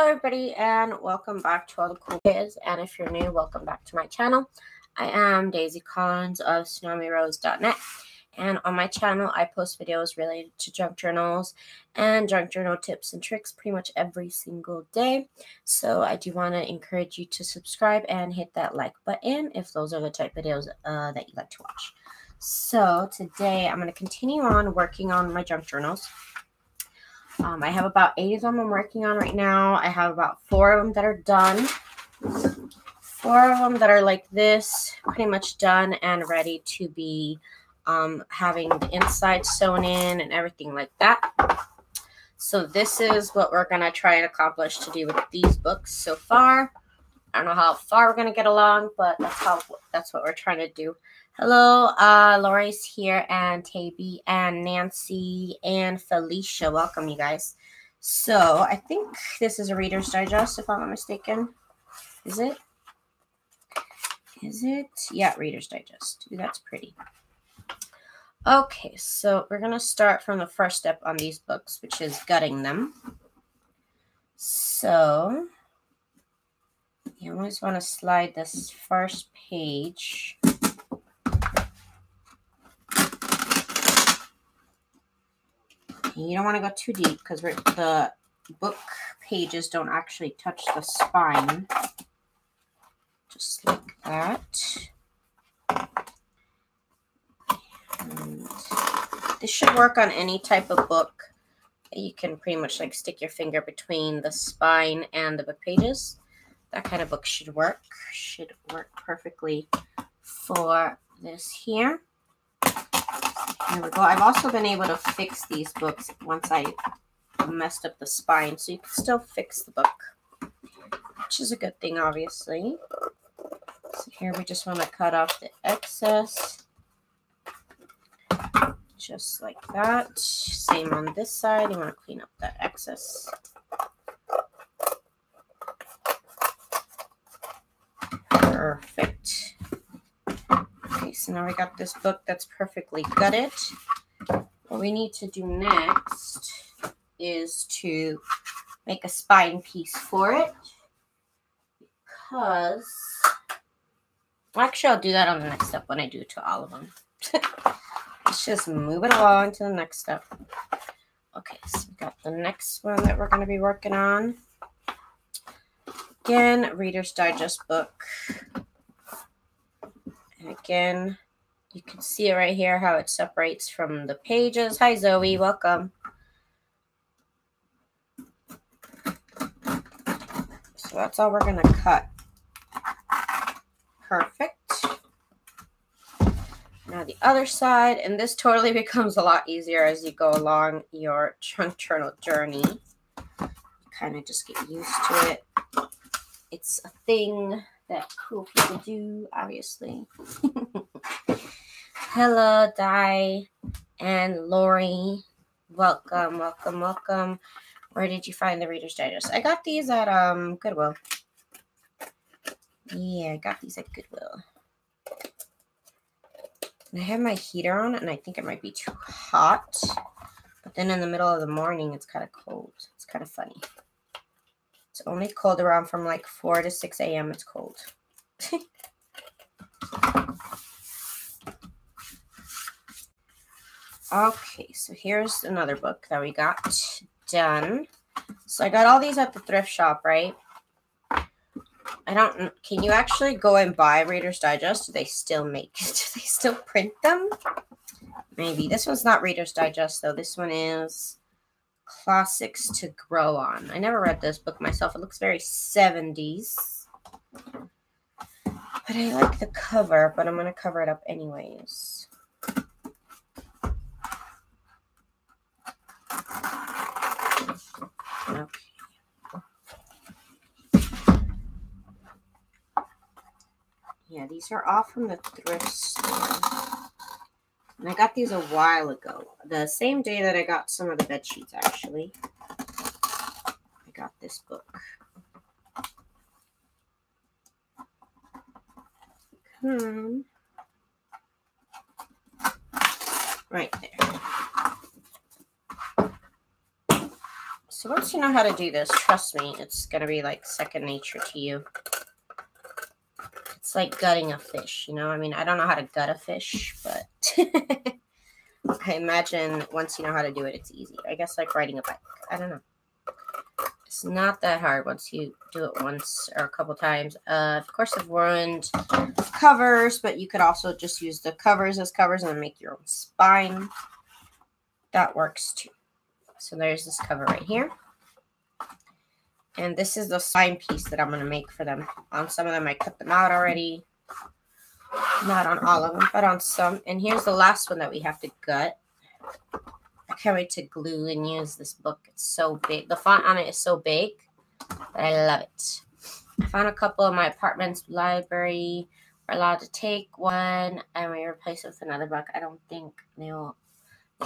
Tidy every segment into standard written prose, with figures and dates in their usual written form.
everybody, and welcome back to all the cool kids. And if you're new, welcome back to my channel. I am Daisy Collins of TsunamiRose.net, and on my channel I post videos related to junk journals and junk journal tips and tricks pretty much every single day. So I do want to encourage you to subscribe and hit that like button if those are the type of videos that you like to watch. So today I'm going to continue on working on my junk journals. I have about 8 of them I'm working on right now. I have about 4 of them that are done. 4 of them that are like this, pretty much done and ready to be having the inside sewn in and everything like that. So this is what we're going to try and accomplish to do with these books so far. I don't know how far we're going to get along, but that's what we're trying to do. Hello, Lori's here, and Taby, and Nancy, and Felicia. Welcome, you guys. So, I think this is a Reader's Digest, if I'm not mistaken. Is it? Is it? Yeah, Reader's Digest. Ooh, that's pretty. Okay, so we're going to start from the first step on these books, which is gutting them. So, you always want to slide this first page. You don't want to go too deep because the book pages don't actually touch the spine. Just like that. And this should work on any type of book. You can pretty much like stick your finger between the spine and the book pages. That kind of book should work. Should work perfectly for this here. There we go. I've also been able to fix these books once I messed up the spine, so you can still fix the book, which is a good thing, obviously. So here we just want to cut off the excess, just like that. Same on this side. You want to clean up that excess. Perfect. Okay, so now we got this book that's perfectly gutted. What we need to do next is to make a spine piece for it, because actually I'll do that on the next step when I do it to all of them. Let's just move it along to the next step. Okay, so we got the next one that we're going to be working on. Again, Reader's Digest book. And again, you can see it right here, how it separates from the pages. Hi, Zoe. Welcome. So that's all we're going to cut. Perfect. Now the other side, and this totally becomes a lot easier as you go along your junk journal journey. You kind of just get used to it. It's a thing that cool people do, obviously. Hello, Di and Lori. Welcome, welcome, welcome. Where did you find the Reader's Digest? I got these at Goodwill. Yeah, I got these at Goodwill. And I have my heater on, and I think it might be too hot. But then in the middle of the morning, it's kind of cold. It's kind of funny. It's only cold around from like 4 to 6 a.m. It's cold. Okay, so here's another book that we got done. So I got all these at the thrift shop, right? I don't, can you actually go and buy Reader's Digest? Do they still make it? Do they still print them? Maybe. This one's not Reader's Digest, though. This one is Classics to Grow On. I never read this book myself. It looks very 70s. But I like the cover, but I'm going to cover it up anyways. Okay. Yeah, these are all from the thrift store. And I got these a while ago. The same day that I got some of the bed sheets, actually. I got this book. Right there. So So once you know how to do this, trust me, it's going to be like second nature to you. It's like gutting a fish, you know? I mean, I don't know how to gut a fish, but I imagine once you know how to do it, it's easy. I guess like riding a bike. I don't know. It's not that hard once you do it once or a couple times. Of course, I've ruined covers, but you could also just use the covers as covers and make your own spine. That works too. So there's this cover right here. And this is the spine piece that I'm going to make for them. On some of them, I cut them out already. Not on all of them, but on some. And here's the last one that we have to gut. I can't wait to glue and use this book. It's so big. The font on it is so big that I love it. I found a couple of my apartment's library. We're allowed to take one and we replace it with another book. I don't think they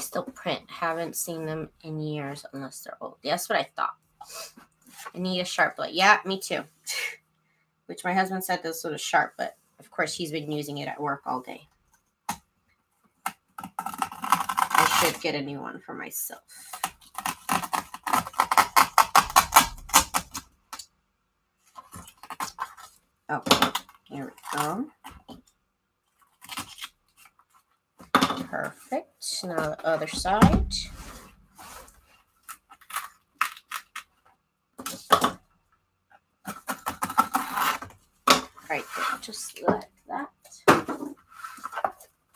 still print. Haven't seen them in years unless they're old. That's what I thought. I need a sharp blade. Yeah, me too. Which my husband said this was sharp, but of course he's been using it at work all day. I should get a new one for myself. Oh, here we go. Perfect. Now the other side. Right there, just like that.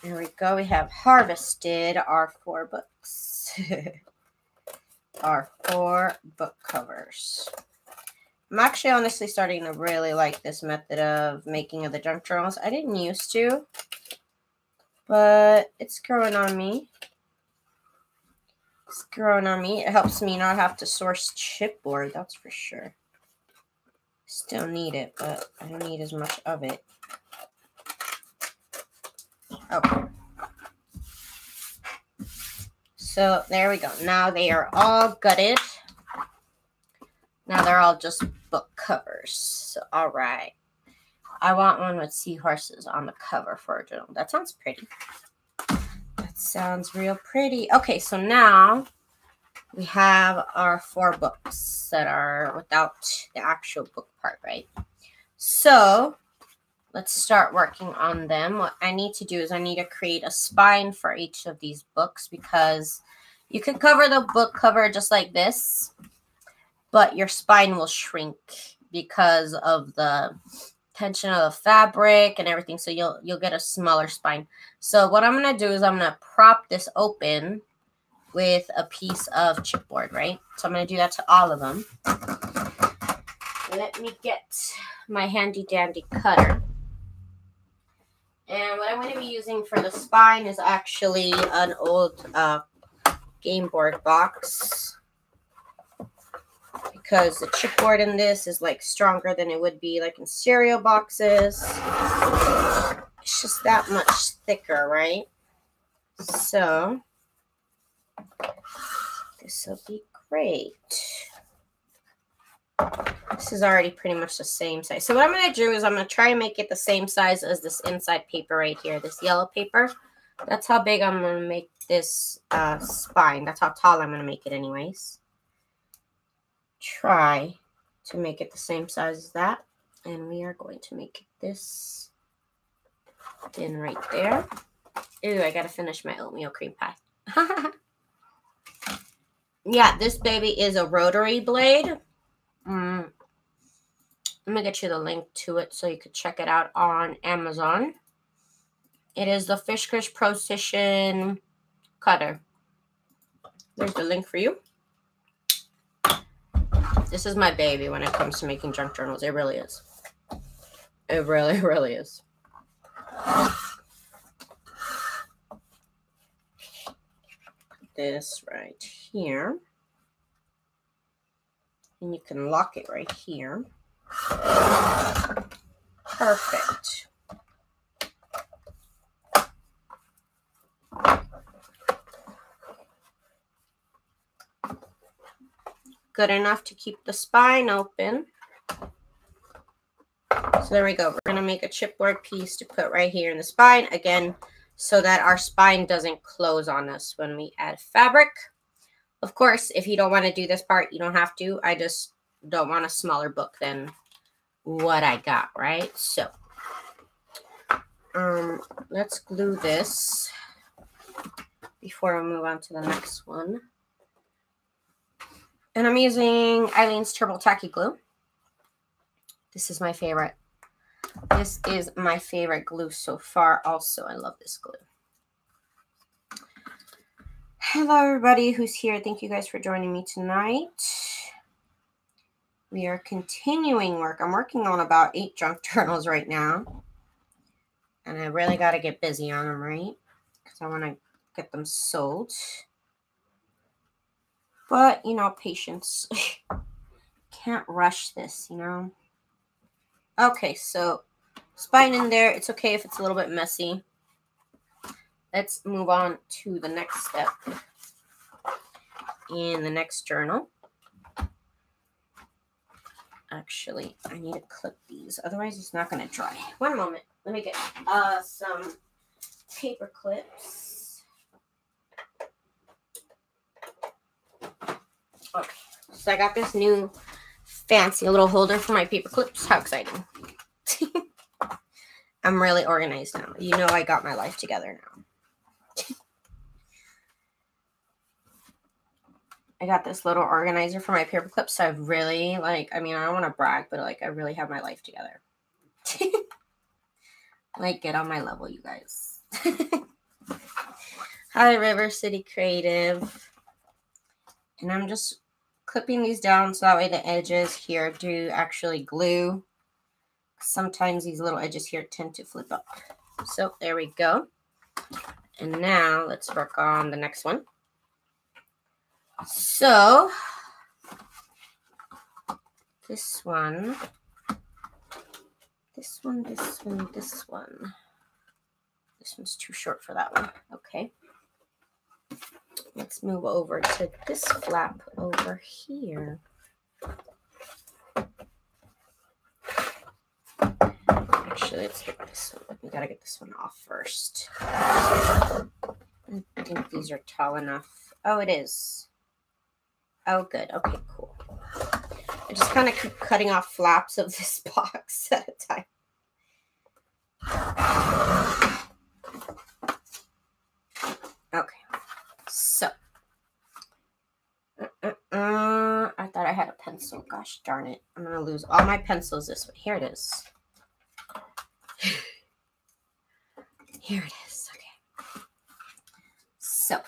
There we go. We have harvested our 4 books. Our 4 book covers. I'm actually honestly starting to really like this method of making of the junk journals. I didn't used to, but it's growing on me. It's growing on me. It helps me not have to source chipboard, that's for sure. Still need it, but I don't need as much of it. Okay. So there we go. Now they are all gutted. Now they're all just book covers. So, all right. I want one with seahorses on the cover for a journal. That sounds pretty. That sounds real pretty. Okay, so now we have our 4 books that are without the actual book part, right? So let's start working on them. What I need to do is I need to create a spine for each of these books because you can cover the book cover just like this, but your spine will shrink because of the tension of the fabric and everything. So you'll get a smaller spine. So what I'm going to do is I'm going to prop this open with a piece of chipboard, right? So I'm going to do that to all of them. Let me get my handy dandy cutter. And what I'm going to be using for the spine is actually an old game board box. Because the chipboard in this is like stronger than it would be like in cereal boxes. It's just that much thicker, right? So this will be great. This is already pretty much the same size. So what I'm going to do is I'm going to try and make it the same size as this inside paper right here, this yellow paper. That's how big I'm going to make this spine. That's how tall I'm going to make it anyways. Try to make it the same size as that. And we are going to make it this thin right there. Ooh, I got to finish my oatmeal cream pie. Yeah, this baby is a rotary blade. Let me get you the link to it so you could check it out on Amazon. It is the Fish Crush Precision Cutter. There's the link for you. This is my baby when it comes to making junk journals. It really is. It really, really is. This right here. And you can lock it right here. Perfect. Good enough to keep the spine open. So there we go. We're going to make a chipboard piece to put right here in the spine. Again, so that our spine doesn't close on us when we add fabric. Of course, if you don't want to do this part, you don't have to. I just don't want a smaller book than what I got, right? So, let's glue this before we move on to the next one. And I'm using Eileen's Turbo Tacky Glue. This is my favorite. This is my favorite glue so far. Also, I love this glue. Hello, everybody who's here. Thank you guys for joining me tonight. We are continuing work. I'm working on about 8 junk journals right now. And I really got to get busy on them, right? Because I want to get them sold. But, you know, patience. Can't rush this, you know. Okay, so spine in there. It's okay if it's a little bit messy. Let's move on to the next step in the next journal. Actually, I need to clip these. Otherwise, it's not going to dry. One moment. Let me get some paper clips. Okay, so I got this new fancy little holder for my paper clips. How exciting. I'm really organized now. You know I got my life together now. I got this little organizer for my paper clips. So I've really, like, I mean, I don't want to brag, but, like, I really have my life together. Like, get on my level, you guys. Hi, River City Creative. And I'm just clipping these down so that way the edges here do actually glue. Sometimes these little edges here tend to flip up. So there we go. And now let's work on the next one. So this one. This one's too short for that one. Okay. Let's move over to this flap over here. Actually, let's get this one. We gotta get this one off first. I think these are tall enough. Oh, it is. Oh, good. Okay, cool. I just kind of keep cutting off flaps of this box at a time. Okay, so I thought I had a pencil. Gosh darn it. I'm going to lose all my pencils this way. Here it is. Here it is. Okay. So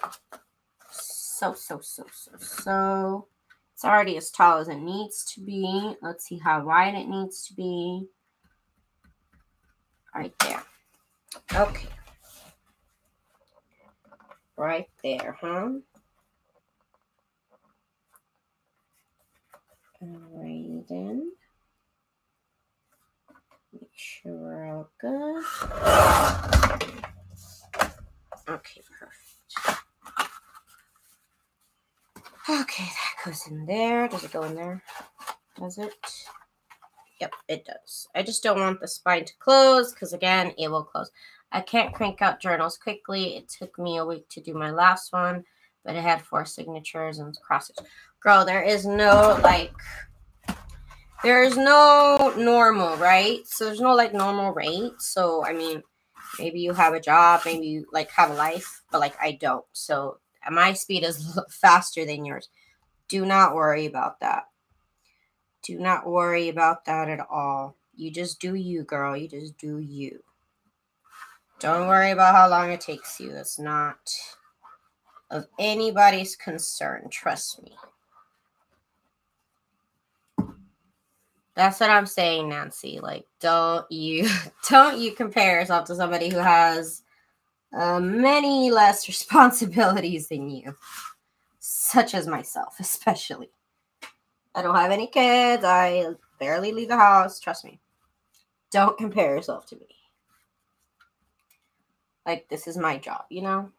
it's already as tall as it needs to be. Let's see how wide it needs to be. Right there. Okay. Right there, huh? Alrighty then. Make sure we're all good. Okay, perfect. Okay, that goes in there. Does it go in there? Does it? Yep, it does. I just don't want the spine to close because, again, it will close. I can't crank out journals quickly. It took me a week to do my last one, but it had 4 signatures and crosses. Girl, there is no, like, there's no normal, right? So there's no, like, normal rate. So, I mean, maybe you have a job, maybe you, like, have a life, but, like, I don't. So my speed is faster than yours. Do not worry about that. Do not worry about that at all. You just do you, girl. You just do you. Don't worry about how long it takes you. That's not of anybody's concern. Trust me. That's what I'm saying, Nancy. Like, don't you compare yourself to somebody who has many less responsibilities than you, such as myself, especially. I don't have any kids. I barely leave the house. Trust me. Don't compare yourself to me. Like, this is my job, you know?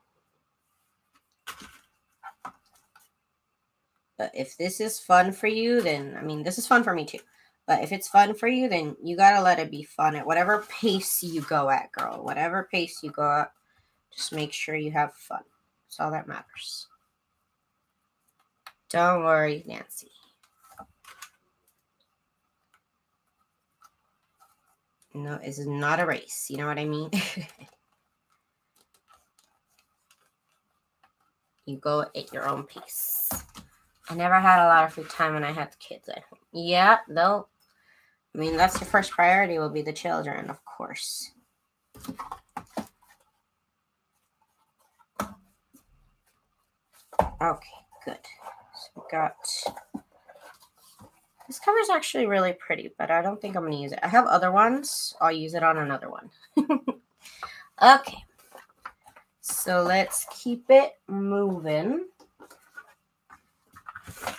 But if this is fun for you, then, I mean, this is fun for me too. But if it's fun for you, then you gotta let it be fun at whatever pace you go at, girl. Whatever pace you go at, just make sure you have fun. That's all that matters. Don't worry, Nancy. No, this is not a race. You know what I mean? You go at your own pace. I never had a lot of free time when I had the kids at home. Yeah, though. I mean, that's the first priority will be the children, of course. Okay, good. So we got... This cover is actually really pretty, but I don't think I'm going to use it. I have other ones. I'll use it on another one. Okay. So let's keep it moving. Let's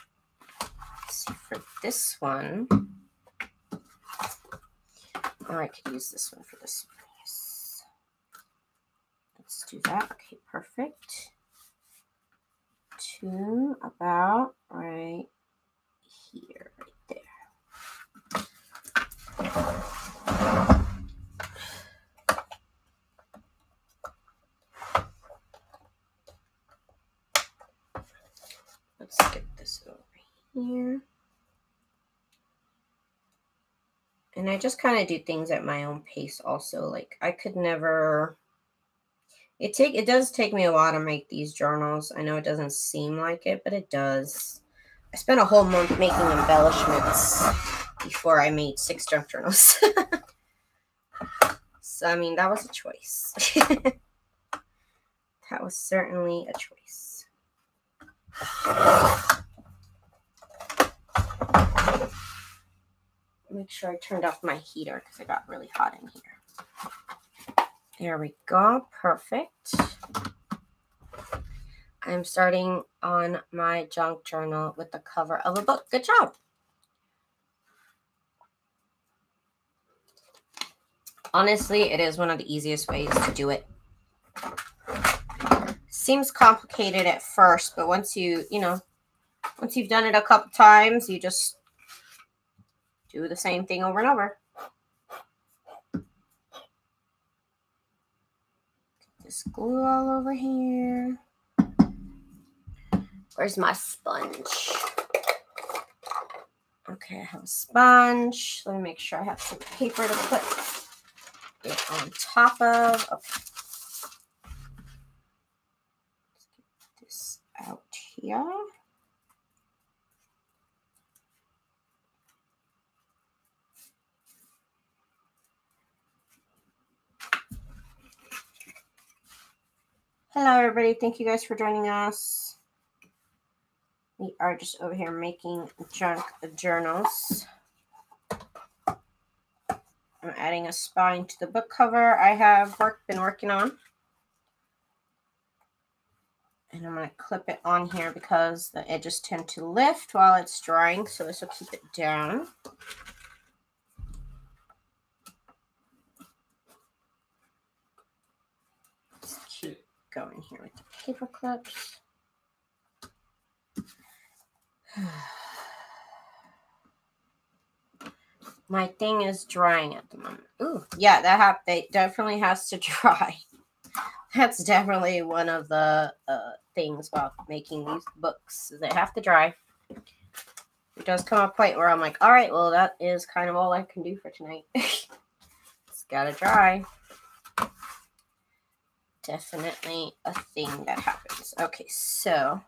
see, for this one... Oh, I could use this one for this one. Yes. Let's do that. Okay, perfect. To about right here, right there. Let's get this over here. And I just kind of do things at my own pace also. Like I could never... It does take me a while to make these journals. I know it doesn't seem like it, but it does. I spent a whole month making embellishments before I made 6 junk journals. So, I mean, that was a choice. That was certainly a choice. Make sure I turned off my heater because it got really hot in here. There we go. Perfect. I'm starting on my junk journal with the cover of a book. Good job. Honestly, it is one of the easiest ways to do it. Seems complicated at first, but once once you've done it a couple times, you just do the same thing over and over. Get this glue all over here. Where's my sponge? Okay, I have a sponge. Let me make sure I have some paper to put it on top of. Okay. Let's get this out here. Hello, everybody. Thank you guys for joining us. We are just over here making junk journals. I'm adding a spine to the book cover I have been working on. And I'm going to clip it on here because the edges tend to lift while it's drying. So this will keep it down. Let's keep going here with the paper clips. My thing is drying at the moment. Ooh, yeah, that definitely has to dry. That's definitely one of the things about making these books. They have to dry. It does come a point where I'm like, all right, well, that is kind of all I can do for tonight. It's gotta dry. Definitely a thing that happens. Okay, so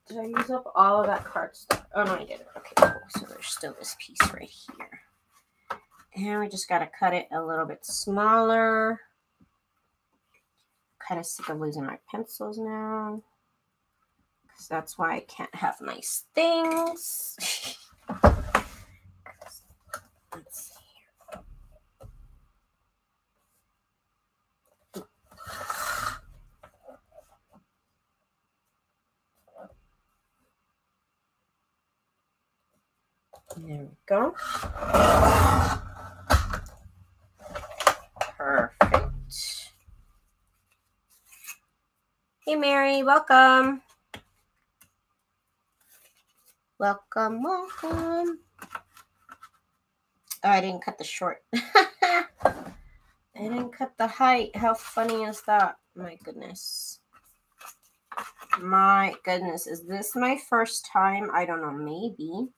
did I use up all of that cardstock? Oh, no, I didn't. Okay, cool. So there's still this piece right here. And we just got to cut it a little bit smaller. Kind of sick of losing my pencils now. Because that's why I can't have nice things. Let's see here. There we go. Perfect. Hey, Mary, welcome. Welcome, welcome. Oh, I didn't cut the short. I didn't cut the height. How funny is that? My goodness. My goodness, is this my first time? I don't know, maybe.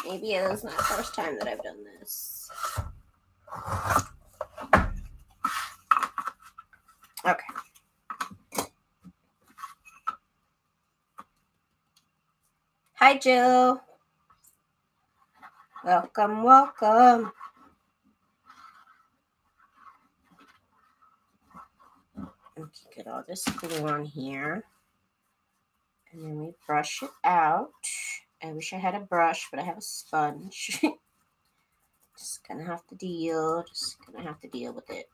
Maybe it is my first time that I've done this. Okay. Hi, Jill. Welcome, welcome. Okay, get all this glue on here. And then we brush it out. I wish I had a brush, but I have a sponge. Just gonna have to deal with it.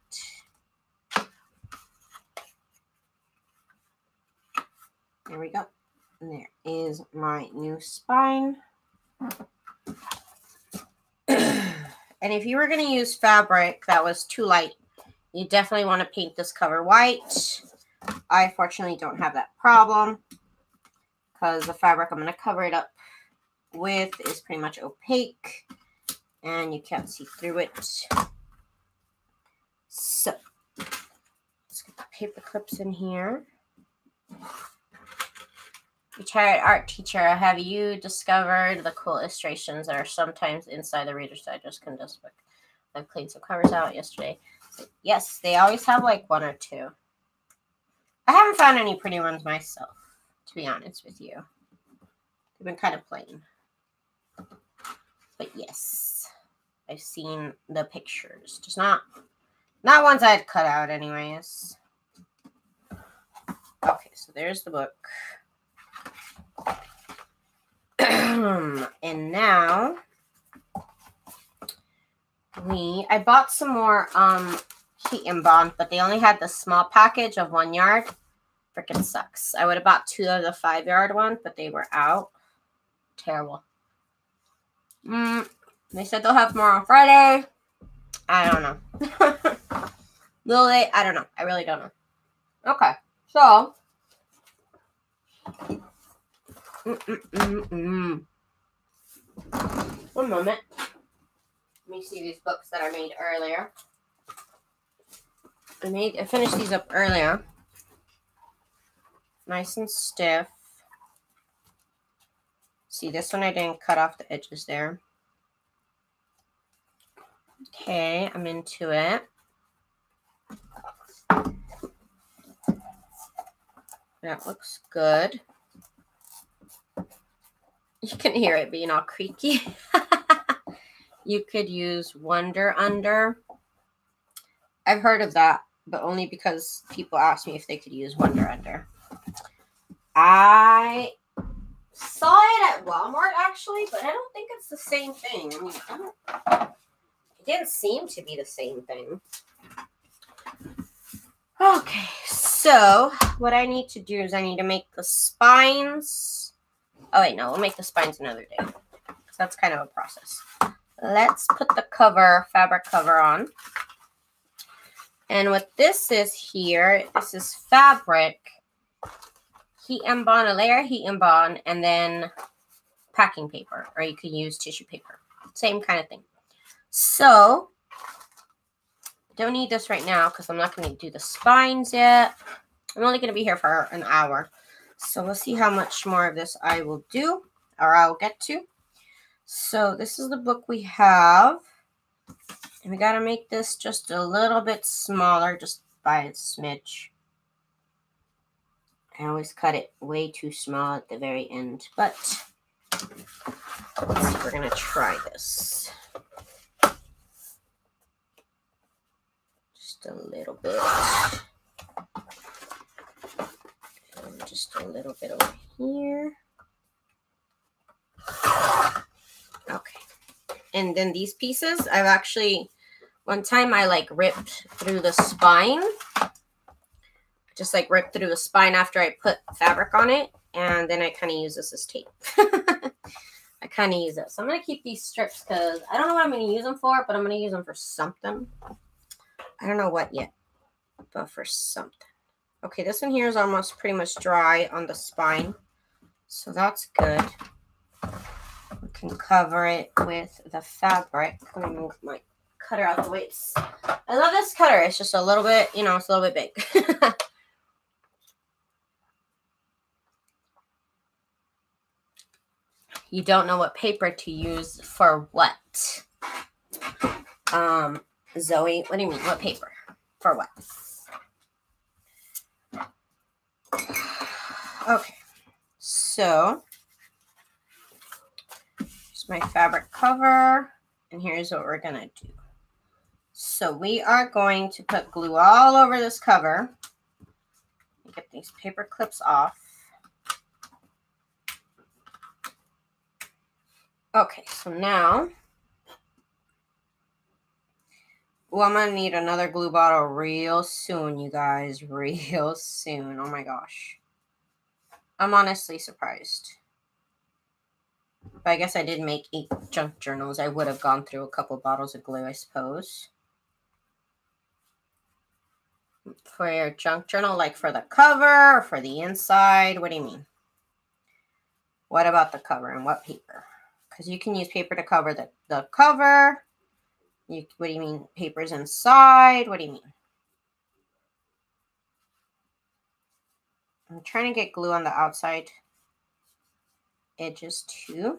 There we go. And there is my new spine. And if you were going to use fabric that was too light, you definitely want to paint this cover white. I fortunately don't have that problem because the fabric I'm going to cover it up with is pretty much opaque and you can't see through it. So let's get the paper clips in here. Retired art teacher, have you discovered the cool illustrations that are sometimes inside the Reader's Digest Condensed book? I cleaned some covers out yesterday. So, yes, they always have like one or two. I haven't found any pretty ones myself, to be honest with you. They've been kind of plain. But yes, I've seen the pictures. Just not ones I'd cut out anyways. Okay, so there's the book. And now I bought some more heat and bond, but they only had the small package of 1 yard. Freaking sucks. I would have bought 2 of the 5 yard ones, but they were out. Terrible. They said they'll have more on Friday. I don't know. Will they? I don't know. I really don't know. Okay, so one moment. Let me see these books that I made earlier. I finished these up earlier. Nice and stiff. See, this one I didn't cut off the edges there. Okay, I'm into it. That looks good. You can hear it being all creaky. You could use Wonder Under. I've heard of that, but only because people asked me if they could use Wonder Under. I saw it at Walmart, actually, but I don't think it's the same thing. I mean, it didn't seem to be the same thing. Okay, so what I need to do is I need to make the spines. Oh, wait, no, we'll make the spines another day. So that's kind of a process. Let's put the fabric cover on. And what this is here, this is fabric, heat and bond, a layer of heat and bond, and then packing paper, or you can use tissue paper. Same kind of thing. So, don't need this right now because I'm not going to do the spines yet. I'm only going to be here for an hour. So we'll see how much more of this I will do, or I'll get to. So this is the book we have. And we got to make this just a little bit smaller, just by a smidge. I always cut it way too small at the very end, but let's see, we're going to try this. Just a little bit. And just a little bit over here. Okay. And then these pieces, I've actually, one time I like ripped through the spine. Just like ripped through the spine after I put fabric on it. And then I kind of use this as tape. I kind of use it. So I'm going to keep these strips because I don't know what I'm going to use them for, but I'm going to use them for something. I don't know what yet, but for something. Okay, this one here is almost pretty much dry on the spine. So that's good. We can cover it with the fabric. Let me move my cutter out the way. I love this cutter. It's just a little bit, you know, it's a little bit big. you don't know what paper to use for what. Zoe, what do you mean? What paper? For what? Okay, so here's my fabric cover, and here's what we're gonna do. So we are going to put glue all over this cover. Get these paper clips off. Okay, so now, well, I'm gonna need another glue bottle real soon, you guys, real soon. Oh my gosh. I'm honestly surprised. But I guess I did make 8 junk journals. I would have gone through a couple bottles of glue, I suppose. For your junk journal, like for the cover or for the inside? What do you mean? What about the cover and what paper? Because you can use paper to cover the cover. What do you mean? Papers inside? What do you mean? I'm trying to get glue on the outside edges too.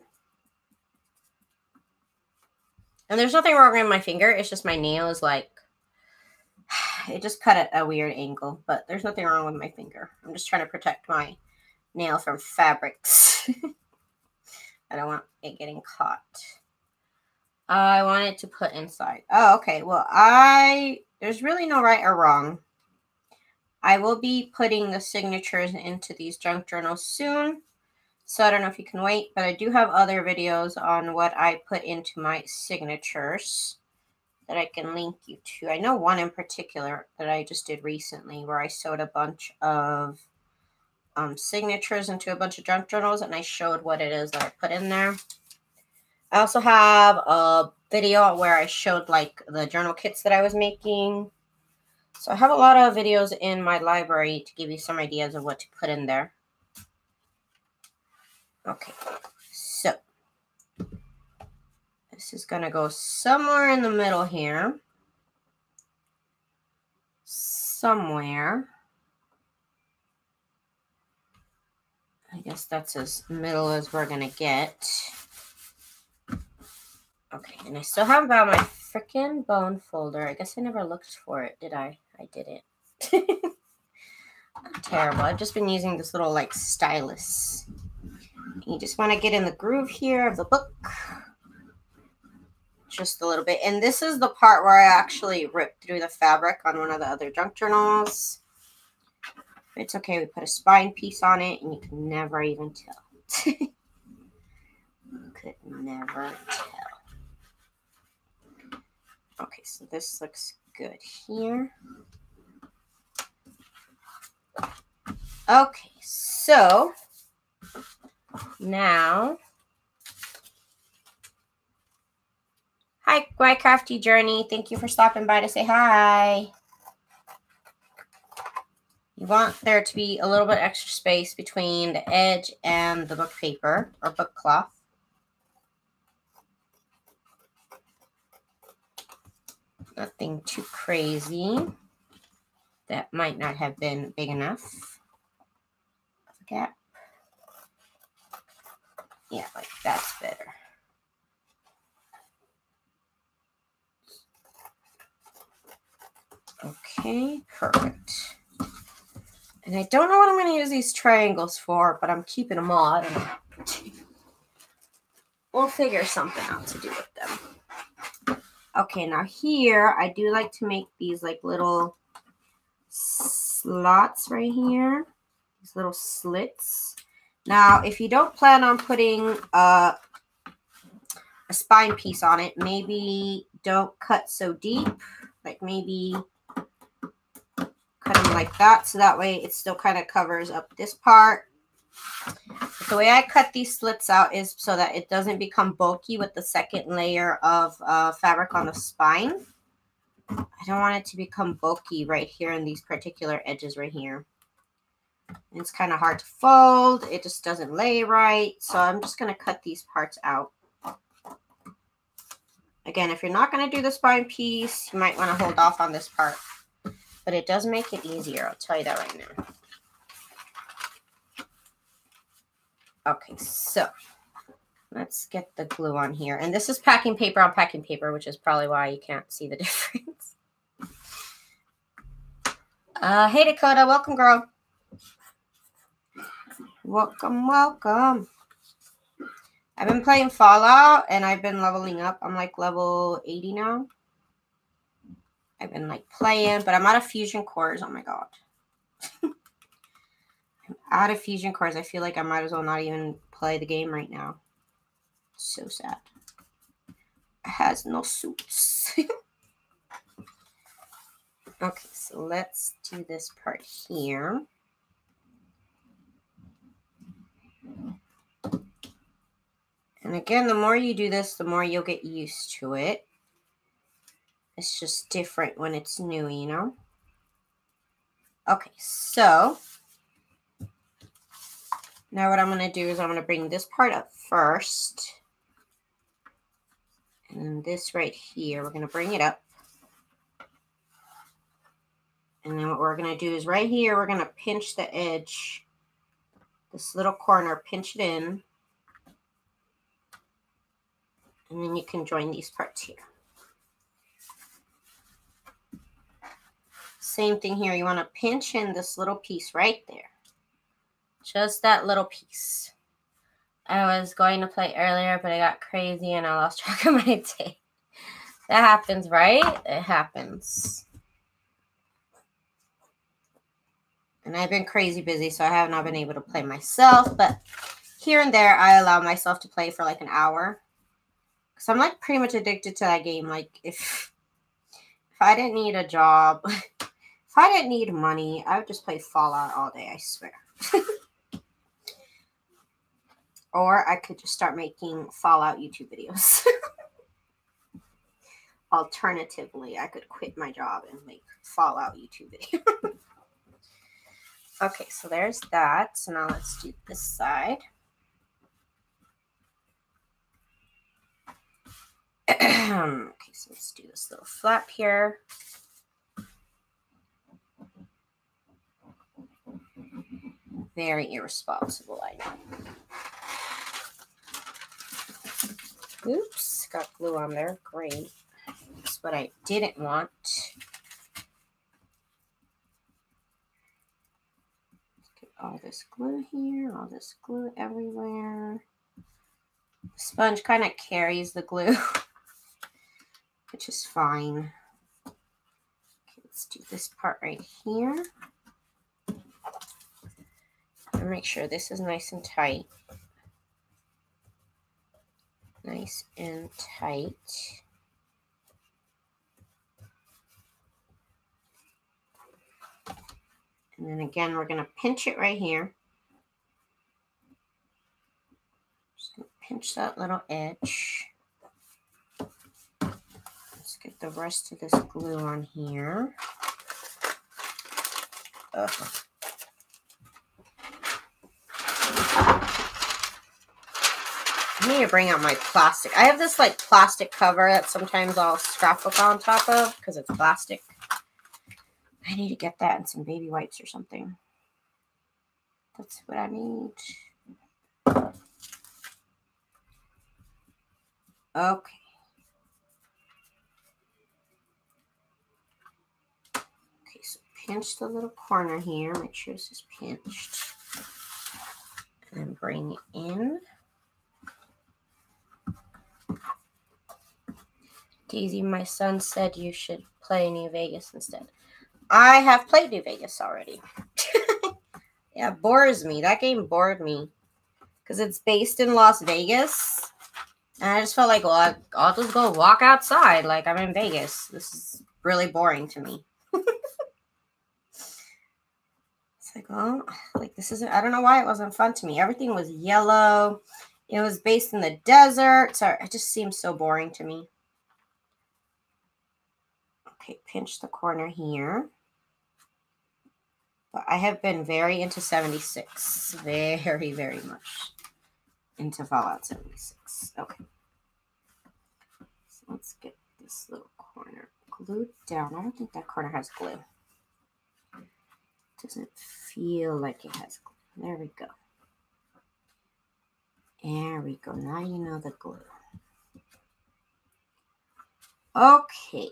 And there's nothing wrong with my finger. It's just my nail is like, it just cut at a weird angle. But there's nothing wrong with my finger. I'm just trying to protect my nail from fabrics. I don't want it getting caught. I wanted to put inside. Oh, okay. Well, there's really no right or wrong. I will be putting the signatures into these junk journals soon. So I don't know if you can wait, but I do have other videos on what I put into my signatures that I can link you to. I know one in particular that I just did recently where I sewed a bunch of signatures into a bunch of junk journals, and I showed what it is that I put in there. I also have a video where I showed like the journal kits that I was making. So I have a lot of videos in my library to give you some ideas of what to put in there. Okay, so this is going to go somewhere in the middle here. Somewhere. I guess that's as middle as we're going to get. Okay, and I still haven't found my freaking bone folder. I guess I never looked for it, did I? I didn't. Terrible. I've just been using this little like stylus. You just want to get in the groove here of the book. Just a little bit. And this is the part where I actually ripped through the fabric on one of the other junk journals. It's okay. We put a spine piece on it and you can never even tell. You could never tell. Okay, so this looks good here. Okay, so now, hi, my crafty journey. Thank you for stopping by to say hi. You want there to be a little bit extra space between the edge and the book paper or book cloth. Nothing too crazy. That might not have been big enough. Gap. Yeah, like that's better. Okay, perfect. And I don't know what I'm going to use these triangles for, but I'm keeping them all. I don't know. We'll figure something out to do with them. Okay, now here, I do like to make these like little slots right here. These little slits. Now, if you don't plan on putting a spine piece on it, maybe don't cut so deep. Like maybe cut them like that, so that way it still kind of covers up this part. But the way I cut these slits out is so that it doesn't become bulky with the second layer of fabric on the spine. I don't want it to become bulky right here in these particular edges right here. It's kind of hard to fold. It just doesn't lay right. So I'm just going to cut these parts out. Again, if you're not going to do the spine piece, you might want to hold off on this part. But it does make it easier. I'll tell you that right now. Okay, so let's get the glue on here. And this is packing paper on packing paper, which is probably why you can't see the difference. Hey, Dakota. Welcome, girl. Welcome, welcome. I've been playing Fallout, and I've been leveling up. I'm like level 80 now. I've been like playing, but I'm out of fusion cores. Oh, my God. I'm out of fusion cores. I feel like I might as well not even play the game right now. So sad. It has no suits. Okay, so let's do this part here. And again, the more you do this, the more you'll get used to it. It's just different when it's new, you know? Okay, so now what I'm going to do is I'm going to bring this part up first. And then this right here, we're going to bring it up. And then what we're going to do is right here, we're going to pinch the edge, this little corner, pinch it in. And then you can join these parts here. Same thing here. You want to pinch in this little piece right there. Just that little piece. I was going to play earlier, but I got crazy and I lost track of my day. That happens, right? It happens. And I've been crazy busy, so I have not been able to play myself. But here and there, I allow myself to play for like an hour. Because I'm like pretty much addicted to that game. Like if I didn't need a job, if I didn't need money, I would just play Fallout all day, I swear. Or I could just start making Fallout YouTube videos. Alternatively, I could quit my job and make Fallout YouTube videos. Okay, so there's that. So now let's do this side. Okay, so let's do this little flap here. Very irresponsible, I know. Oops, got glue on there. Great. That's what I didn't want. Get all this glue here, all this glue everywhere. The sponge kind of carries the glue, which is fine. Okay, let's do this part right here. And make sure this is nice and tight. Nice and tight. And then again, we're going to pinch it right here. Just going to pinch that little edge. Let's get the rest of this glue on here. Ugh. I need to bring out my plastic. I have this like plastic cover that sometimes I'll scrapbook on top of because it's plastic. I need to get that and some baby wipes or something. That's what I need. Okay. Okay, so pinch the little corner here. Make sure this is pinched. And then bring it in. Daisy, my son said you should play New Vegas instead. I have played New Vegas already. Yeah, it bores me. That game bored me. Because it's based in Las Vegas. And I just felt like, well, I'll just go walk outside. Like, I'm in Vegas. This is really boring to me. It's like, oh, like this isn't, I don't know why it wasn't fun to me. Everything was yellow. It was based in the desert. So it just seems so boring to me. Okay, pinch the corner here. But I have been very into 76. Very, very much into Fallout 76. Okay. So let's get this little corner glued down. I don't think that corner has glue. It doesn't feel like it has glue. There we go. There we go. Now you know the glue. Okay.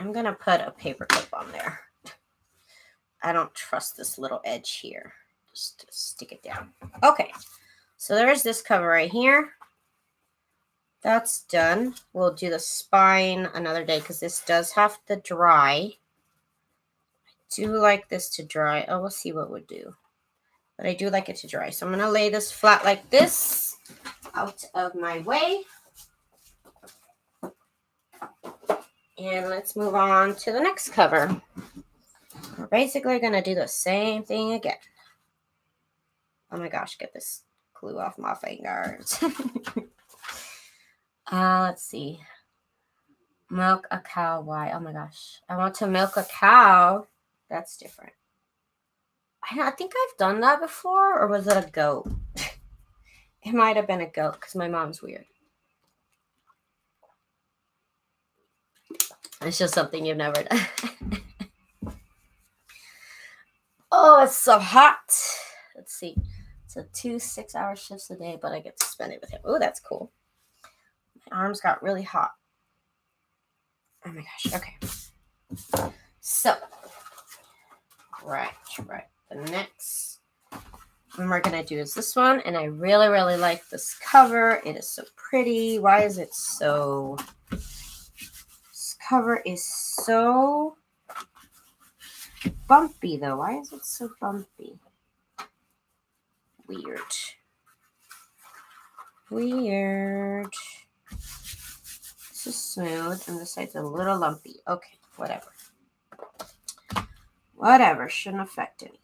I'm going to put a paper clip on there. I don't trust this little edge here. Just stick it down. Okay. So there's this cover right here. That's done. We'll do the spine another day because this does have to dry. I do like this to dry. Oh, we'll see what we'll do. But I do like it to dry. So I'm going to lay this flat like this out of my way. And let's move on to the next cover. We're basically going to do the same thing again. Oh my gosh, get this glue off my fingers. Let's see. Milk a cow. Why? Oh my gosh. I want to milk a cow. That's different. I think I've done that before, or was it a goat? It might have been a goat because my mom's weird. It's just something you've never done. Oh, it's so hot. Let's see. So 2 6-hour shifts a day, but I get to spend it with him. Oh, that's cool. My arms got really hot. Oh my gosh. Okay. So, right. The next one we're going to do is this one. And I really, really like this cover. It is so pretty. Why is it so... This cover is so bumpy, though. Why is it so bumpy? Weird. This is smooth, and this side's a little lumpy. Okay, whatever. Whatever. Shouldn't affect anything.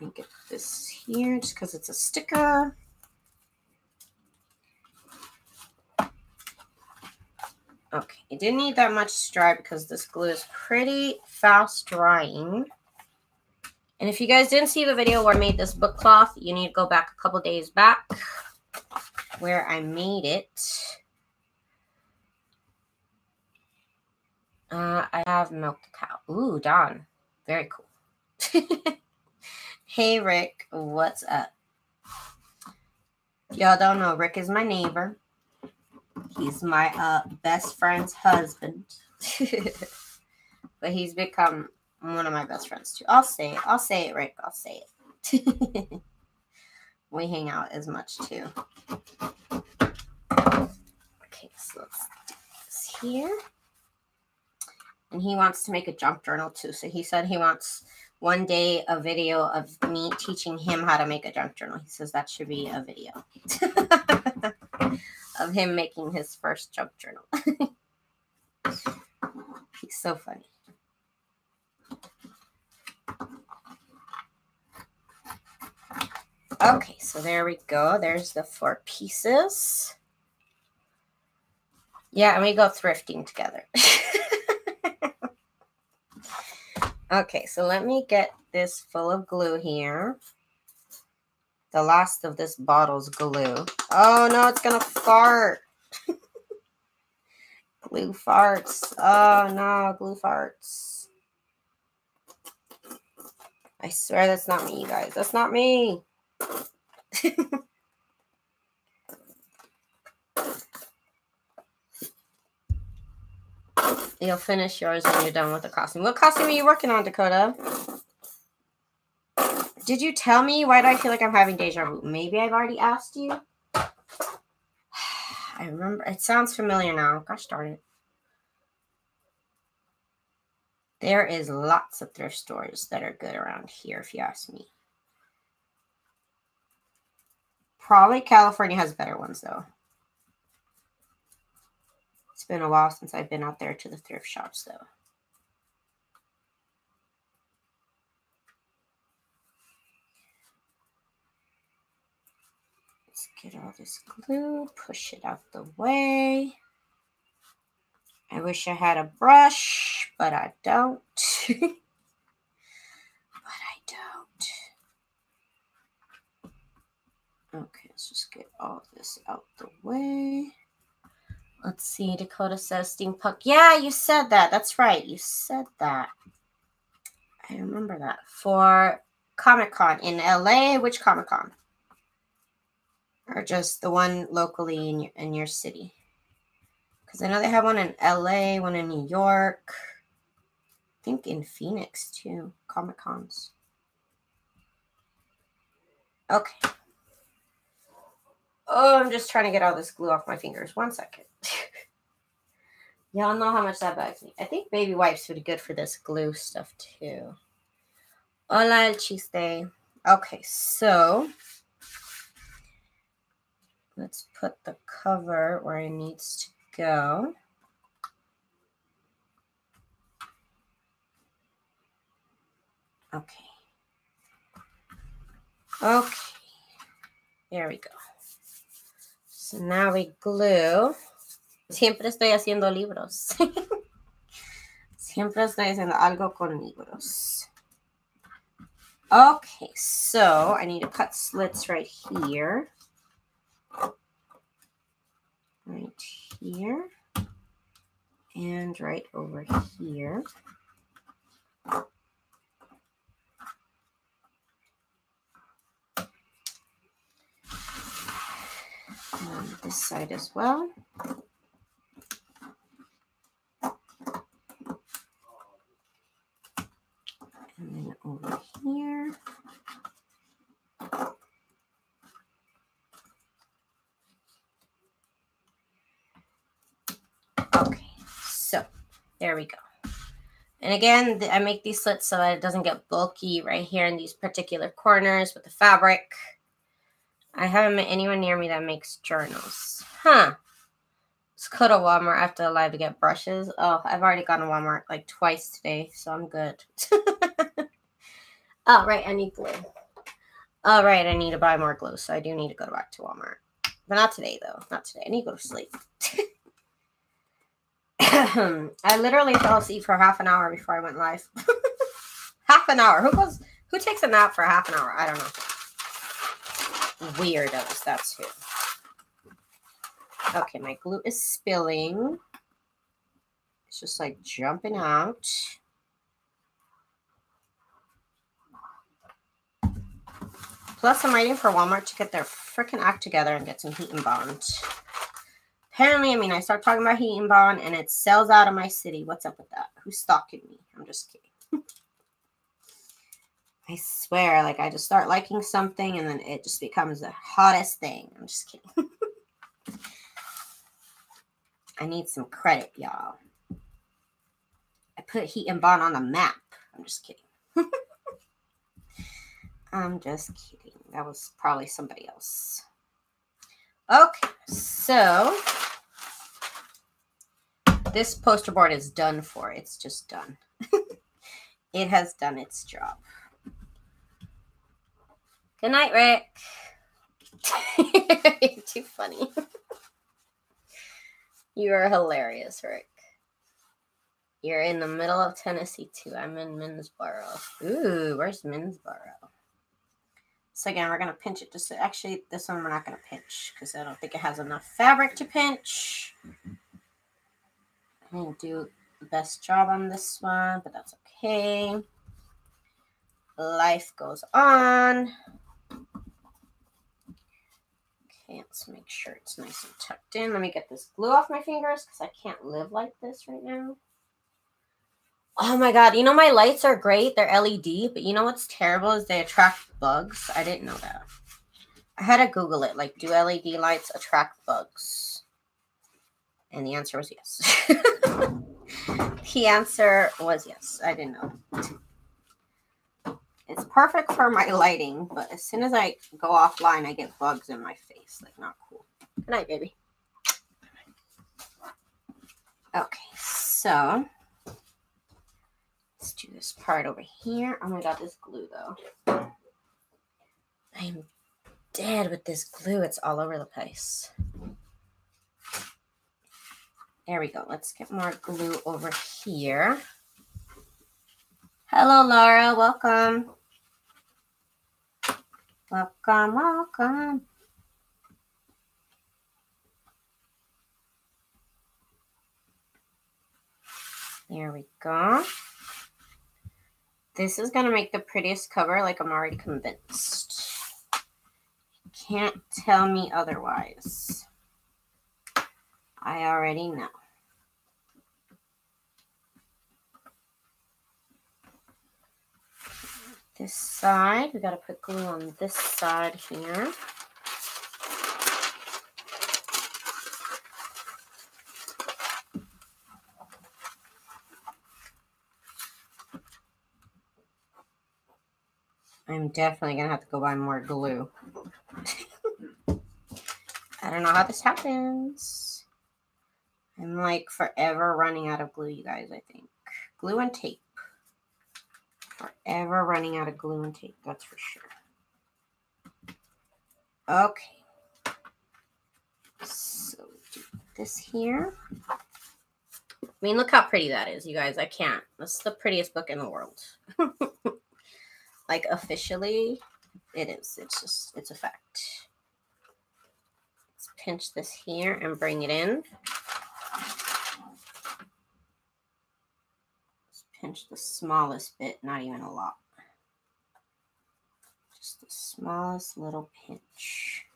Let me get this here just because it's a sticker. Okay, it didn't need that much to dry because this glue is pretty fast drying. And if you guys didn't see the video where I made this book cloth, you need to go back a couple days back where I made it. I have milked a cow. Ooh, Don. Very cool. Hey, Rick. What's up? Y'all don't know, Rick is my neighbor. He's my best friend's husband. But he's become one of my best friends, too. I'll say it, Rick. I'll say it. We hang out as much, too. Okay, so let's do this here. And he wants to make a junk journal, too. So he said he wants one day a video of me teaching him how to make a junk journal. He says that should be a video of him making his first junk journal. He's so funny. Okay, so there we go. There's the 4 pieces. Yeah, and we go thrifting together. Okay, so let me get this full of glue here. The last of this bottle's glue. Oh, no, it's going to fart. Glue farts. Oh, no, glue farts. I swear that's not me, you guys. That's not me. You'll finish yours when you're done with the costume. What costume are you working on, Dakota? Did you tell me? Why do I feel like I'm having deja vu? Maybe I've already asked you. I remember. It sounds familiar now. Gosh darn it. There is lots of thrift stores that are good around here, if you ask me. Probably California has better ones, though. It's been a while since I've been out there to the thrift shops, though. Let's get all this glue, push it out the way. I wish I had a brush, but I don't. Okay, let's just get all this out the way. Let's see. Dakota says steampunk. Yeah, you said that. That's right. You said that. I I remember that. For Comic-Con in LA. Which Comic-Con? Or just the one locally in your city? Because I know they have one in LA, one in New York. I think in Phoenix too. Comic-Cons. Okay. Oh, I'm just trying to get all this glue off my fingers. 1 second. Y'all know how much that bugs me. I think baby wipes would be good for this glue stuff too. Hola el chiste. Okay, so let's put the cover where it needs to go. Okay. Okay. There we go. So now we glue. Siempre estoy haciendo libros. Siempre estoy haciendo algo con libros. Okay, so I need to cut slits right here. Right here. And right over here. And this side as well. And then over here. Okay, so there we go. And again, I make these slits so that it doesn't get bulky right here in these particular corners with the fabric. I haven't met anyone near me that makes journals. Huh. Let's go to Walmart after the live to get brushes. Oh, I've already gone to Walmart like twice today, so I'm good. Oh, right, I need glue. Oh, right, I need to buy more glue, so I do need to go back to Walmart. But not today, though. Not today. I need to go to sleep. I literally fell asleep for half an hour before I went live. Half an hour. Who takes a nap for half an hour? I don't know. Weirdos, that's who. Okay, my glue is spilling. It's just like jumping out. Plus, I'm waiting for Walmart to get their freaking act together and get some heat and bond. Apparently, I start talking about heat and bond and it sells out of my city. What's up with that? Who's stalking me? I'm just kidding. I swear, like I just start liking something and then it just becomes the hottest thing. I'm just kidding. I need some credit, y'all. I put heat and bond on the map. I'm just kidding. I'm just kidding. That was probably somebody else. Okay, so this poster board is done for. It's just done. It has done its job. Good night, Rick. You're too funny. You are hilarious, Rick. You're in the middle of Tennessee, too. I'm in Minsboro. Ooh, where's Minsboro? So again, we're going to pinch it. Actually, this one we're not going to pinch because I don't think it has enough fabric to pinch. I didn't do the best job on this one, but that's okay. Life goes on. Okay, let's make sure it's nice and tucked in. Let me get this glue off my fingers because I can't live like this right now. Oh my God, you know my lights are great. They're LED, but you know what's terrible is they attract bugs. I didn't know that. I had to Google it, like, do LED lights attract bugs? And the answer was yes. The answer was yes. I didn't know. It's perfect for my lighting, but as soon as I go offline, I get bugs in my face. Like, not cool. Good night, baby. Okay, so let's do this part over here. Oh my God, this glue, though. I'm dead with this glue. It's all over the place. There we go. Let's get more glue over here. Hello, Laura. Welcome. Welcome, welcome. There we go. This is going to make the prettiest cover, like I'm already convinced. Can't tell me otherwise. I already know. This side, we got to put glue on this side here. I'm definitely going to have to go buy more glue. I don't know how this happens. I'm like forever running out of glue, you guys, I think. Glue and tape. Forever running out of glue and tape, that's for sure. Okay. So do this here. I mean, look how pretty that is, you guys. I can't. That's the prettiest book in the world. Like, officially, it is. It's just, it's a fact. Let's pinch this here and bring it in. Let's pinch the smallest bit, not even a lot. Just the smallest little pinch.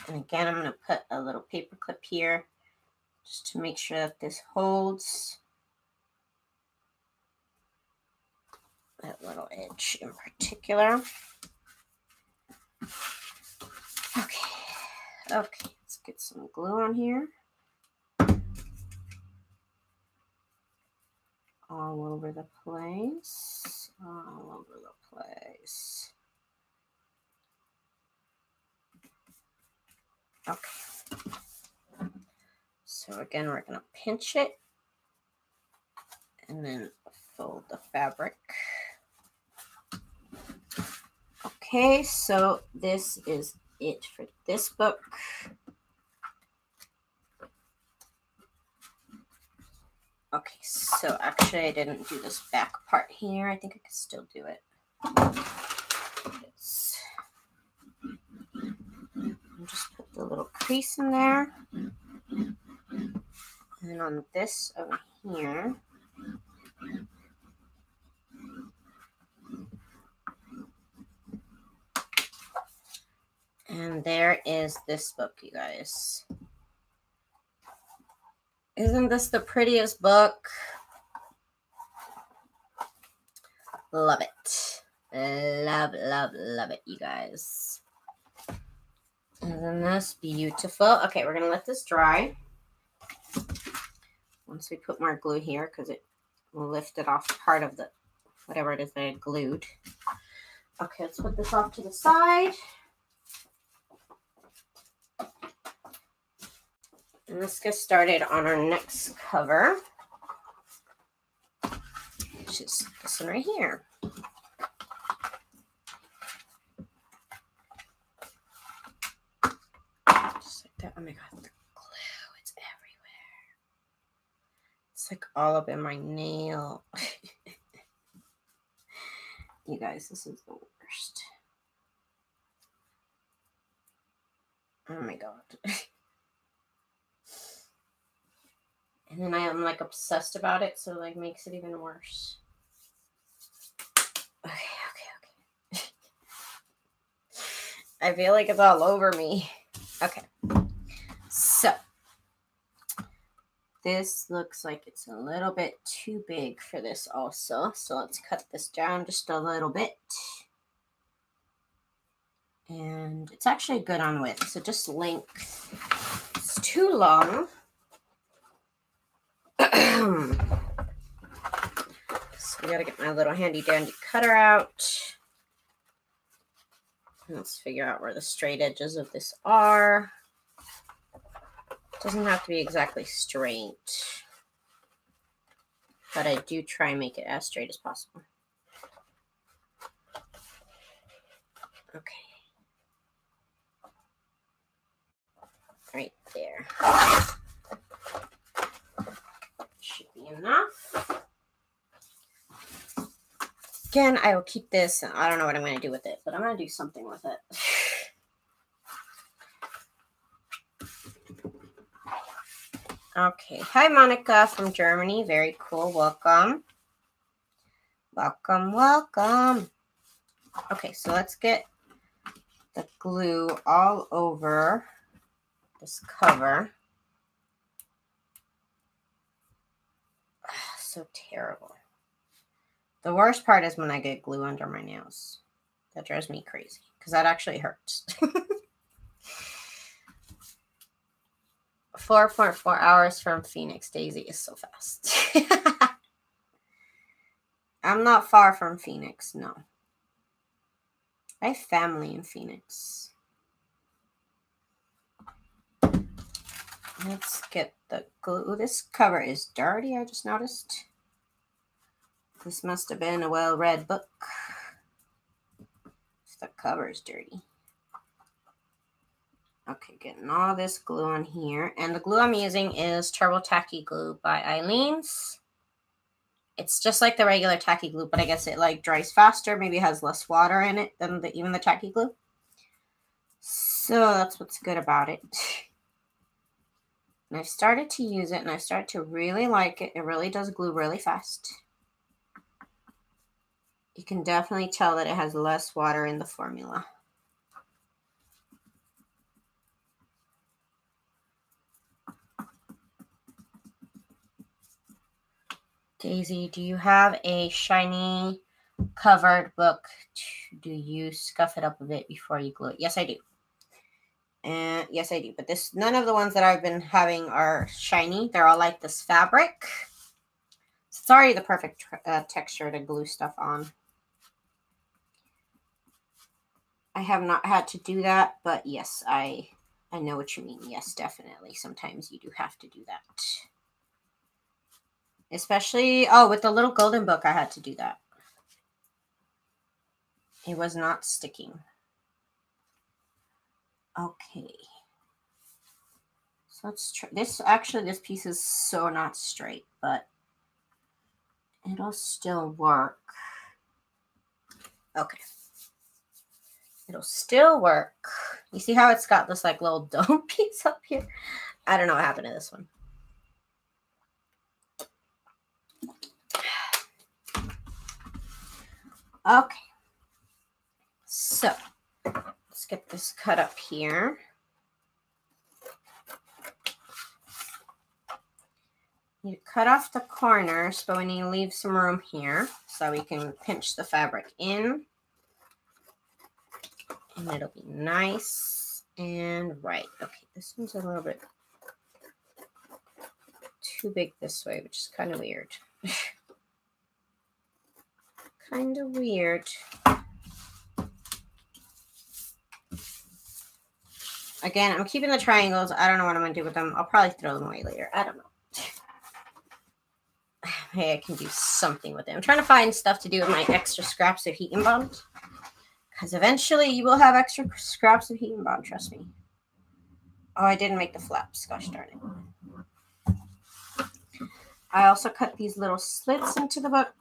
And again, I'm going to put a little paper clip here just to make sure that this holds. That little edge in particular. Okay. Okay, let's get some glue on here. All over the place. All over the place. Okay. So again, we're going to pinch it and then fold the fabric. Okay, so this is it for this book. Okay, so actually I didn't do this back part here. I think I could still do it. Just put the little crease in there. And then on this over here, and there is this book, you guys. Isn't this the prettiest book? Love it. Love, love, love it, you guys. Isn't this beautiful? Okay, we're going to let this dry. Once we put more glue here, because it will lift it off part of the, whatever it is that I glued. Okay, let's put this off to the side. And let's get started on our next cover, which is this one right here. Just like that. Oh my God, the glue, it's everywhere. It's like all up in my nail. You guys, this is the worst. Oh my God. And then I am like obsessed about it, so like makes it even worse. Okay. I feel like it's all over me. Okay. So this looks like it's a little bit too big for this also. So let's cut this down just a little bit. And it's actually good on width, so just length. It's too long. So we gotta get my little handy dandy cutter out. Let's figure out where the straight edges of this are. It doesn't have to be exactly straight, but I do try and make it as straight as possible. Okay. Right there. Should be enough. Again, I will keep this. I don't know what I'm going to do with it, but I'm going to do something with it. Okay. Hi, Monica from Germany. Very cool. Welcome. Welcome, welcome. Okay, so let's get the glue all over this cover. Ugh, so terrible. The worst part is when I get glue under my nails. That drives me crazy because that actually hurts. 4.4 hours from Phoenix. Daisy is so fast. I'm not far from Phoenix, no. I have family in Phoenix. Let's get the glue. This cover is dirty, I just noticed. This must have been a well-read book. The cover is dirty. Okay, getting all this glue on here. And the glue I'm using is Turbo Tacky Glue by Eileen's. It's just like the regular tacky glue, but I guess it like dries faster. Maybe it has less water in it than even the tacky glue. So that's what's good about it. And I've started to use it and I've started to really like it. It really does glue really fast. You can definitely tell that it has less water in the formula. Daisy, do you have a shiny covered book? Do you scuff it up a bit before you glue it? Yes, I do. And yes, I do. But none of the ones that I've been having are shiny. They're all like this fabric. It's already the perfect texture to glue stuff on. I have not had to do that, but yes, I know what you mean. Yes, definitely. Sometimes you do have to do that. Especially, oh, with the little golden book, I had to do that. It was not sticking. Okay. So let's try this. Actually, this piece is so not straight, but it'll still work. Okay. It'll still work. You see how it's got this like little dome piece up here? I don't know what happened to this one. Okay. So let's get this cut up here. You cut off the corners, but we need to leave some room here so we can pinch the fabric in. And it'll be nice and right. Okay, this one's a little bit too big this way, which is kind of weird. Kind of weird. Again, I'm keeping the triangles. I don't know what I'm going to do with them. I'll probably throw them away later. I don't know. Hey, I can do something with it. I'm trying to find stuff to do with my extra scraps of heat and bond. Because eventually you will have extra scraps of heat and bond, trust me. Oh, I didn't make the flaps. Gosh darn it. I also cut these little slits into the book.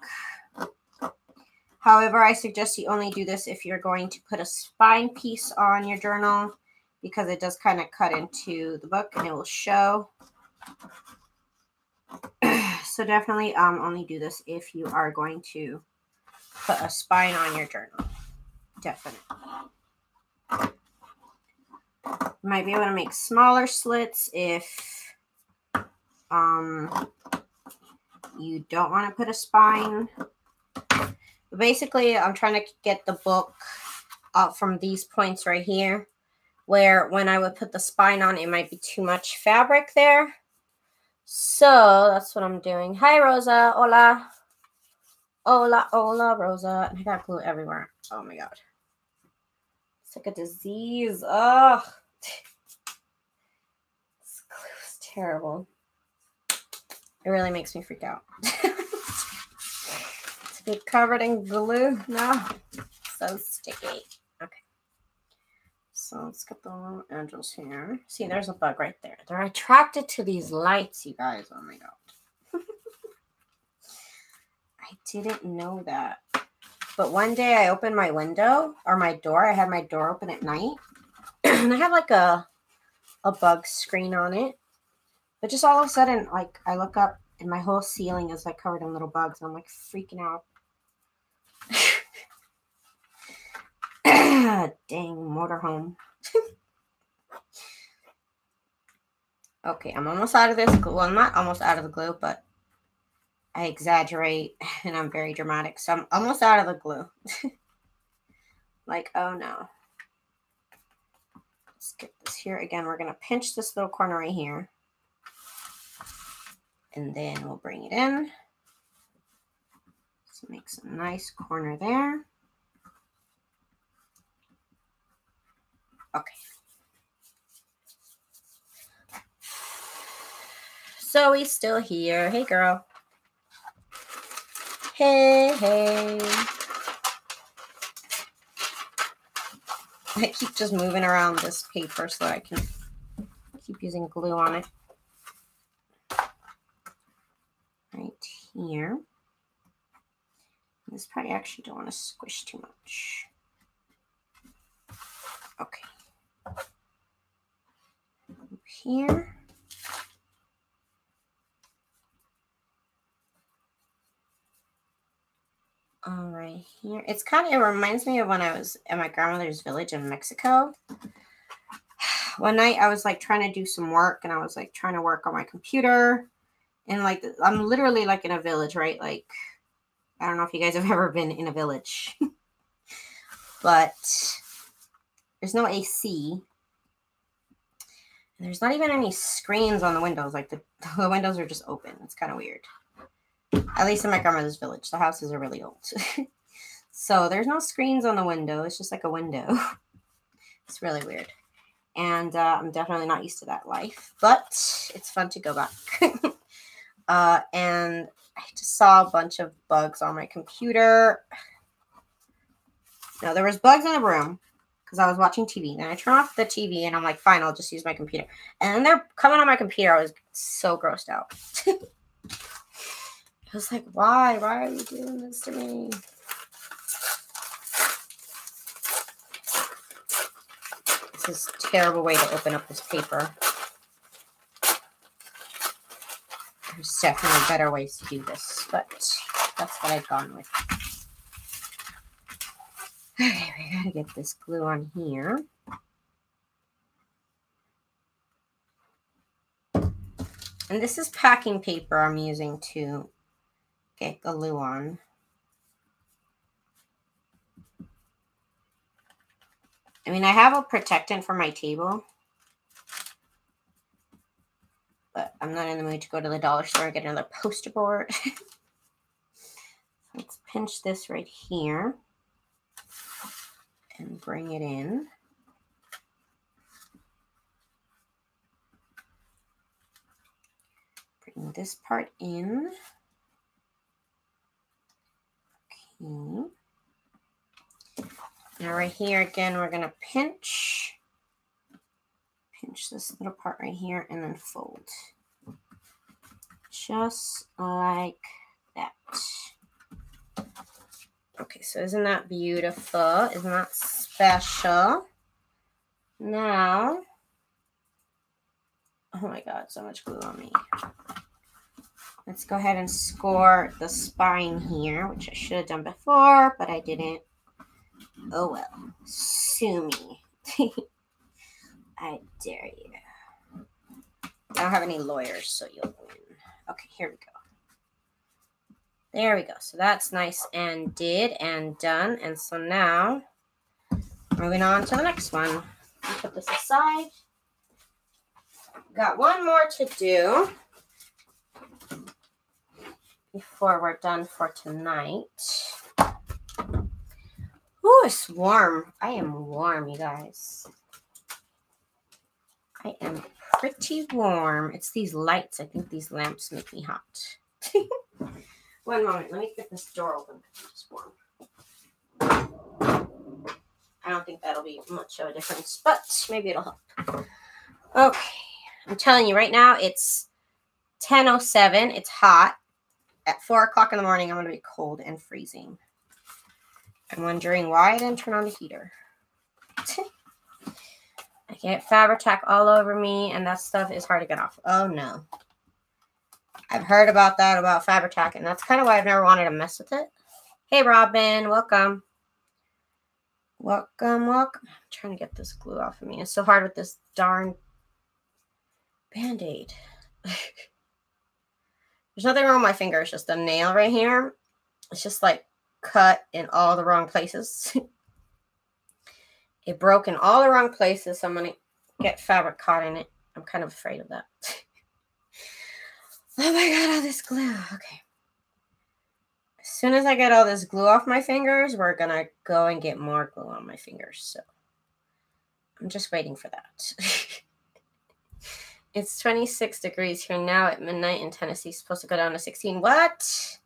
However, I suggest you only do this if you're going to put a spine piece on your journal, because it does kind of cut into the book and it will show. So definitely only do this if you are going to put a spine on your journal. Definitely. You might be able to make smaller slits if you don't want to put a spine. But basically, I'm trying to get the book up from these points right here, where when I would put the spine on, it might be too much fabric there. So that's what I'm doing. Hi, Rosa. Hola. Hola, hola, Rosa. And I got glue everywhere. Oh, my God. It's like a disease. Ugh. This glue is terrible. It really makes me freak out. To be covered in glue. No. So sticky. Okay. So let's get the little edges here. See, there's a bug right there. They're attracted to these lights, you guys. Oh, my God. I didn't know that. But one day I opened my window or my door. I had my door open at night. And I had like a bug screen on it. But just all of a sudden, like, I look up and my whole ceiling is like covered in little bugs. And I'm like freaking out. Dang, motorhome. Okay, I'm almost out of this glue. Well, I'm not almost out of the glue, but I exaggerate and I'm very dramatic. So I'm almost out of the glue. Like, oh no. Let's get this here. Again, we're going to pinch this little corner right here. And then we'll bring it in. So make some nice corner there. Okay. Zoe's still here. Hey, girl. Hey, hey. I keep just moving around this paper so I can keep using glue on it. Right here. This part I actually don't want to squish too much. Okay. Here. All right here. It's kind of, it reminds me of when I was at my grandmother's village in Mexico. One night I was like trying to do some work and I was like trying to work on my computer. And like, I'm literally like in a village, right? Like, I don't know if you guys have ever been in a village, but there's no AC. And there's not even any screens on the windows. Like the windows are just open. It's kind of weird. At least in my grandmother's village. The houses are really old. So there's no screens on the window. It's just like a window. It's really weird. And I'm definitely not used to that life. But it's fun to go back. And I just saw a bunch of bugs on my computer. No, there was bugs in the room because I was watching TV. Then I turn off the TV and I'm like, fine, I'll just use my computer. And then they're coming on my computer. I was so grossed out. I was like, why? Why are you doing this to me? This is a terrible way to open up this paper. There's definitely better ways to do this, but that's what I've gone with. Okay, we gotta get this glue on here. And this is packing paper I'm using to get glue on. I mean, I have a protectant for my table, but I'm not in the mood to go to the dollar store and get another poster board. Let's pinch this right here and bring it in. Bring this part in. Okay. Now right here again, we're going to pinch this little part right here and then fold. Just like that. Okay, so isn't that beautiful? Isn't that special? Now, oh my God, so much glue on me. Let's go ahead and score the spine here, which I should have done before, but I didn't. Oh well, sue me. I dare you. I don't have any lawyers, so you'll win. Okay, here we go. There we go. So that's nice and did and done. And so now, moving on to the next one. I'll put this aside. Got one more to do before we're done for tonight. Ooh, it's warm. I am warm, you guys. I am pretty warm. It's these lights. I think these lamps make me hot. One moment. Let me get this door open. It's warm. I don't think that'll be much of a difference, but maybe it'll help. Okay. I'm telling you right now, it's 10:07. It's hot. At 4 o'clock in the morning, I'm going to be cold and freezing. I'm wondering why I didn't turn on the heater. I get fabric tack all over me, and that stuff is hard to get off. Oh, no. I've heard about that, about fabric tack, and that's kind of why I've never wanted to mess with it. Hey, Robin. Welcome. Welcome, welcome. I'm trying to get this glue off of me. It's so hard with this darn Band-Aid. There's nothing wrong with my finger. It's just a nail right here. It's just like cut in all the wrong places. It broke in all the wrong places, so I'm going to get fabric caught in it. I'm kind of afraid of that. Oh my God, all this glue. Okay. As soon as I get all this glue off my fingers, we're going to go and get more glue on my fingers. So I'm just waiting for that. It's 26 degrees here now at midnight in Tennessee. It's supposed to go down to 16. What?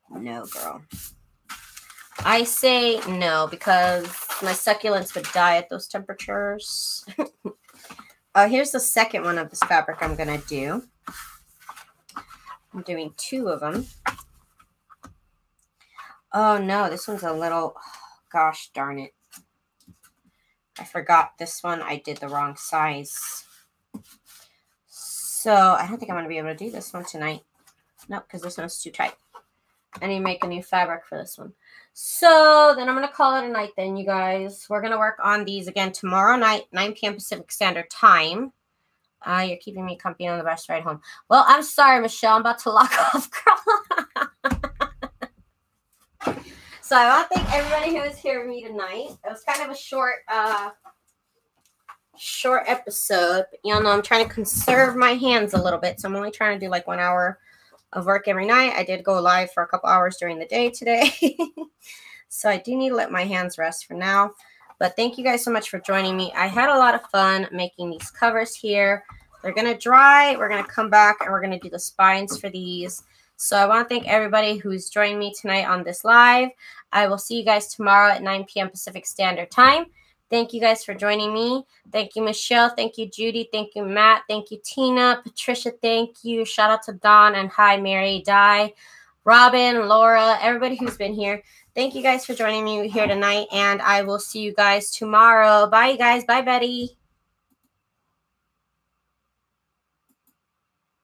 No, girl. I say no because my succulents would die at those temperatures. Here's the second one of this fabric I'm going to do. I'm doing 2 of them. Oh, no. This one's a little... Oh, gosh darn it. I forgot this one. I did the wrong size. So I don't think I'm going to be able to do this one tonight. Nope, because this one's too tight. I need to make a new fabric for this one. So then I'm going to call it a night then, you guys. We're going to work on these again tomorrow night, 9 p.m. Pacific Standard Time. You're keeping me company on the bus ride home. Well, I'm sorry, Michelle. I'm about to lock off, girl. So I want to thank everybody who was here with me tonight. It was kind of a short episode. But y'all know I'm trying to conserve my hands a little bit. So I'm only trying to do like 1 hour of work every night. I did go live for a couple hours during the day today. So I do need to let my hands rest for now. But thank you guys so much for joining me. I had a lot of fun making these covers here. They're going to dry. We're going to come back and we're going to do the spines for these. So I want to thank everybody who's joined me tonight on this live. I will see you guys tomorrow at 9 p.m. Pacific Standard Time. Thank you guys for joining me. Thank you, Michelle. Thank you, Judy. Thank you, Matt. Thank you, Tina. Patricia, thank you. Shout out to Dawn and hi, Mary, Di, Robin, Laura, everybody who's been here. Thank you guys for joining me here tonight, and I will see you guys tomorrow. Bye, you guys. Bye, Betty.